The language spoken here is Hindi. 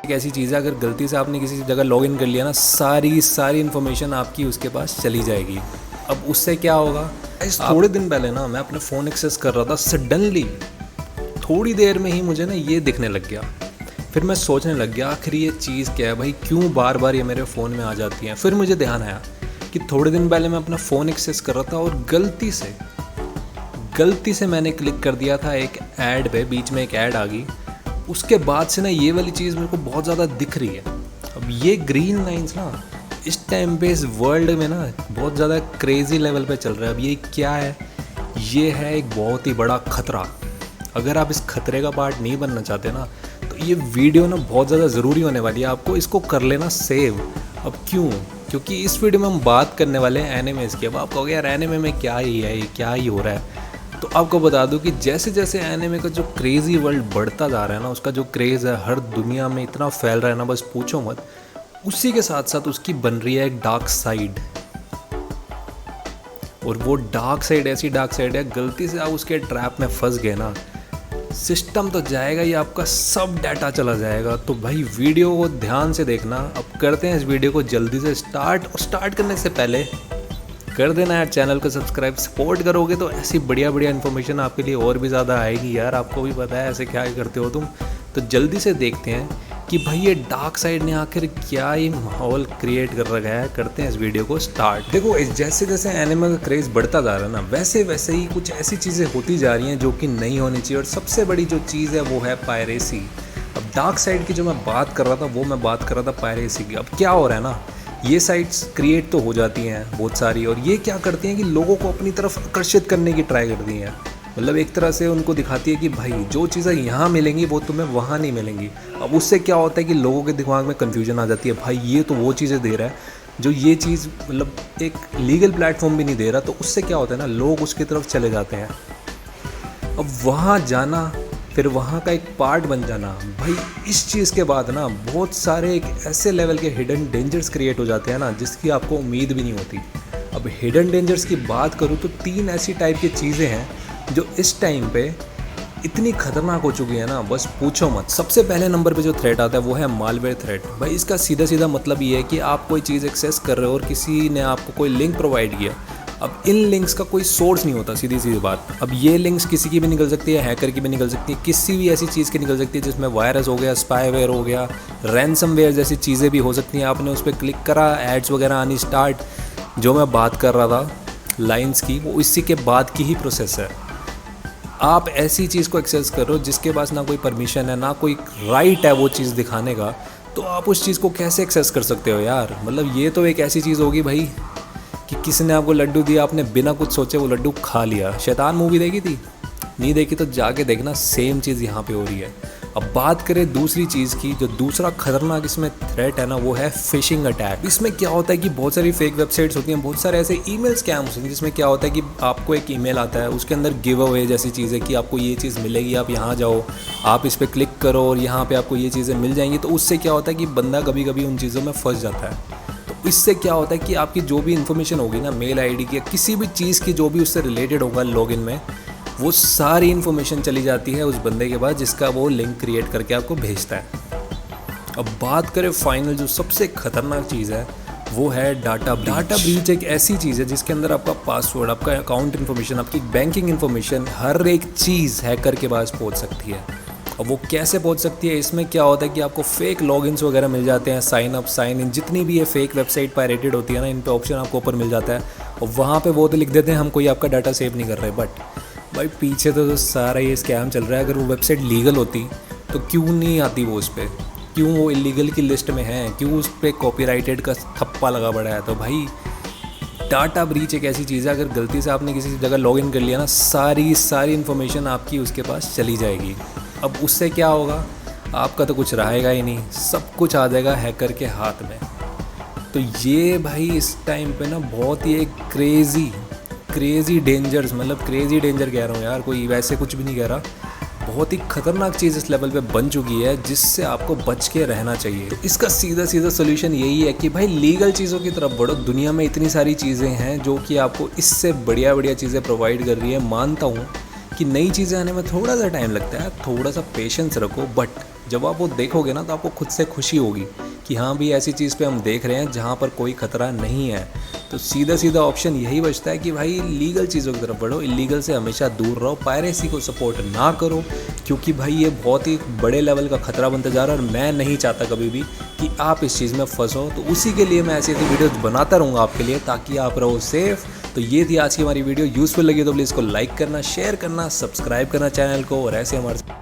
एक ऐसी चीज़ है, अगर गलती से आपने किसी जगह लॉगिन कर लिया ना, सारी इन्फॉर्मेशन आपकी उसके पास चली जाएगी। अब उससे क्या होगा, थोड़े दिन पहले ना मैं अपने फ़ोन एक्सेस कर रहा था, सडनली थोड़ी देर में ही मुझे ना ये दिखने लग गया। फिर मैं सोचने लग गया आखिर ये चीज़ क्या है भाई, क्यों बार बार ये मेरे फ़ोन में आ जाती हैं। फिर मुझे ध्यान आया कि थोड़े दिन पहले मैं अपना फ़ोन एक्सेस कर रहा था और गलती से मैंने क्लिक कर दिया था एक ऐड पे, बीच में एक ऐड आ गई। उसके बाद से ना ये वाली चीज़ मेरे को बहुत ज़्यादा दिख रही है। अब ये ग्रीन लाइंस ना इस टाइम पे इस वर्ल्ड में ना बहुत ज़्यादा क्रेज़ी लेवल पे चल रहा है। अब ये क्या है, ये है एक बहुत ही बड़ा ख़तरा। अगर आप इस खतरे का पार्ट नहीं बनना चाहते ना, तो ये वीडियो ना बहुत ज़्यादा ज़रूरी होने वाली है, आपको इसको कर लेना सेव। अब क्यों, क्योंकि इस वीडियो में हम बात करने वाले हैं एनिमेज़ की। अब आप कहोगे यार एनिमे में क्या ही है, ये क्या ही हो रहा है। तो आपको बता दूं कि जैसे जैसे एनिमे का जो क्रेज़ी वर्ल्ड बढ़ता जा रहा है ना, उसका जो क्रेज़ है हर दुनिया में इतना फैल रहा है ना, बस पूछो मत। उसी के साथ साथ उसकी बन रही है एक डार्क साइड, और वो डार्क साइड ऐसी डार्क साइड है, गलती से आप उसके ट्रैप में फंस गए ना, सिस्टम तो जाएगा ही, आपका सब डाटा चला जाएगा। तो भाई वीडियो को ध्यान से देखना। अब करते हैं इस वीडियो को जल्दी से स्टार्ट, और स्टार्ट करने से पहले कर देना यार चैनल को सब्सक्राइब। सपोर्ट करोगे तो ऐसी बढ़िया इन्फॉर्मेशन आपके लिए और भी ज़्यादा आएगी यार। आपको भी पता है ऐसे क्या करते हो तुम। तो जल्दी से देखते हैं कि भाई ये डार्क साइड ने आखिर क्या ही माहौल क्रिएट कर रखा है। करते हैं इस वीडियो को स्टार्ट। देखो जैसे जैसे एनिमे का क्रेज़ बढ़ता जा रहा है ना, वैसे वैसे ही कुछ ऐसी चीज़ें होती जा रही हैं जो कि नहीं होनी चाहिए। और सबसे बड़ी जो चीज़ है वो है पायरेसी। अब डार्क साइड की जो मैं बात कर रहा था, वो मैं बात कर रहा था पायरेसी की। अब क्या हो रहा है ना, ये साइट्स क्रिएट तो हो जाती हैं बहुत सारी, और ये क्या करती हैं कि लोगों को अपनी तरफ आकर्षित करने की ट्राई करती हैं। मतलब एक तरह से उनको दिखाती है कि भाई जो चीज़ें यहाँ मिलेंगी वो तुम्हें वहाँ नहीं मिलेंगी। अब उससे क्या होता है कि लोगों के दिमाग में कन्फ्यूजन आ जाती है, भाई ये तो वो चीज़ें दे रहा है जो ये चीज़ मतलब एक लीगल प्लेटफॉर्म भी नहीं दे रहा। तो उससे क्या होता है ना, लोग उसकी तरफ चले जाते हैं। अब वहाँ जाना, फिर वहाँ का एक पार्ट बन जाना, भाई इस चीज़ के बाद ना बहुत सारे एक ऐसे लेवल के हिडन डेंजर्स क्रिएट हो जाते हैं ना, जिसकी आपको उम्मीद भी नहीं होती। अब हिडन डेंजर्स की बात करूँ तो 3 ऐसी टाइप की चीज़ें हैं जो इस टाइम पे इतनी खतरनाक हो चुकी है ना, बस पूछो मत। सबसे पहले नंबर पे जो थ्रेट आता है वो है मालवेयर थ्रेट। भाई इसका सीधा मतलब ये है कि आप कोई चीज़ एक्सेस कर रहे हो और किसी ने आपको कोई लिंक प्रोवाइड किया। अब इन लिंक्स का कोई सोर्स नहीं होता, सीधी सी बात। अब ये लिंक्स किसी की भी निकल सकती है, हैकर की भी निकल सकती है, किसी भी ऐसी चीज़ की निकल सकती है जिसमें वायरस हो गया, स्पाईवेयर हो गया, रैंसमवेयर जैसी चीज़ें भी हो सकती हैं। आपने उस पर क्लिक करा, एड्स वगैरह आनी स्टार्ट। जो मैं बात कर रहा था लाइंस की, वो इसी के बाद की ही प्रोसेस है। आप ऐसी चीज़ को एक्सेस कर रहे हो जिसके पास ना कोई परमिशन है, ना कोई राइट है वो चीज़ दिखाने का, तो आप उस चीज़ को कैसे एक्सेस कर सकते हो यार। मतलब ये तो एक ऐसी चीज़ होगी भाई कि किसी ने आपको लड्डू दिया, आपने बिना कुछ सोचे वो लड्डू खा लिया। शैतान मूवी देखी थी? नहीं देखी तो जाके देखना, सेम चीज़ यहाँ पे हो रही है। अब बात करें दूसरी चीज़ की, जो दूसरा खतरनाक इसमें थ्रेट है ना, वो है फिशिंग अटैक। इसमें क्या होता है कि बहुत सारी फेक वेबसाइट्स होती हैं, बहुत सारे ऐसे ईमेल स्कैम्स होते हैं जिसमें क्या होता है कि आपको एक ईमेल आता है, उसके अंदर गिव अवे जैसी चीज़ है कि आपको ये चीज़ मिलेगी, आप यहाँ जाओ, आप इस पर क्लिक करो और यहाँ पर आपको ये चीज़ें मिल जाएंगी। तो उससे क्या होता है कि बंदा कभी कभी उन चीज़ों में फंस जाता है। तो इससे क्या होता है कि आपकी जो भी इन्फॉर्मेशन होगी ना, मेल आईडी की या किसी भी चीज़ की जो भी उससे रिलेटेड होगा लॉगिन में, वो सारी इन्फॉर्मेशन चली जाती है उस बंदे के पास जिसका वो लिंक क्रिएट करके आपको भेजता है। अब बात करें फाइनल जो सबसे खतरनाक चीज़ है, वो है डाटा ब्रीच। एक ऐसी चीज़ है जिसके अंदर आपका पासवर्ड, आपका अकाउंट इन्फॉर्मेशन, आपकी बैंकिंग इन्फॉर्मेशन, हर एक चीज़ हैकर के पास पहुंच सकती है। अब वो कैसे पहुंच सकती है, इसमें क्या होता है कि आपको फेक लॉगिन्स वगैरह मिल जाते हैं, साइन अप साइन इन, जितनी भी ये फेक वेबसाइट पायरेटेड होती है ना, इन पे ऑप्शन आपको ऊपर मिल जाता है। और वहाँ पे वो तो लिख देते हैं हम कोई आपका डाटा सेव नहीं कर रहे, बट भाई पीछे तो सारा ये स्कैम चल रहा है। अगर वो वेबसाइट लीगल होती तो क्यों नहीं आती वो उस पर, क्यों वो इलीगल की लिस्ट में है, क्यों उस पर कॉपीराइटेड का थप्पा लगा पड़ा है। तो भाई डाटा ब्रीच एक ऐसी चीज़ है, अगर गलती से आपने किसी जगह लॉगिन कर लिया ना, सारी इन्फॉर्मेशन आपकी उसके पास चली जाएगी। अब उससे क्या होगा, आपका तो कुछ रहेगा ही नहीं, सब कुछ आ जाएगा हैकर के हाथ में। तो ये भाई इस टाइम पे ना बहुत ही एक क्रेज़ी डेंजर्स, मतलब क्रेज़ी डेंजर कह रहा हूँ यार, कोई वैसे कुछ भी नहीं कह रहा, बहुत ही खतरनाक चीज़ इस लेवल पे बन चुकी है जिससे आपको बच के रहना चाहिए। तो इसका सीधा सोल्यूशन यही है कि भाई लीगल चीज़ों की तरफ बढ़ो। दुनिया में इतनी सारी चीज़ें हैं जो कि आपको इससे बढ़िया चीज़ें प्रोवाइड कर रही है। मानता हूँ कि नई चीज़ें आने में थोड़ा सा टाइम लगता है, थोड़ा सा पेशेंस रखो, बट जब आप वो देखोगे ना तो आपको खुद से खुशी होगी कि हाँ भी ऐसी चीज़ पे हम देख रहे हैं जहाँ पर कोई ख़तरा नहीं है। तो सीधा सीधा ऑप्शन यही बचता है कि भाई लीगल चीज़ों की तरफ बढ़ो, इलीगल से हमेशा दूर रहो, पायरेसी को सपोर्ट ना करो, क्योंकि भाई ये बहुत ही बड़े लेवल का ख़तरा बनता जा रहा है और मैं नहीं चाहता कभी भी कि आप इस चीज़ में फंसो। तो उसी के लिए मैं ऐसी ऐसी वीडियोज़ बनाता रहूँगा आपके लिए, ताकि आप रहो सेफ़। तो ये थी आज की हमारी वीडियो, यूज़फुल लगी तो प्लीज़ इसको लाइक करना, शेयर करना, सब्सक्राइब करना चैनल को, और ऐसे हमारे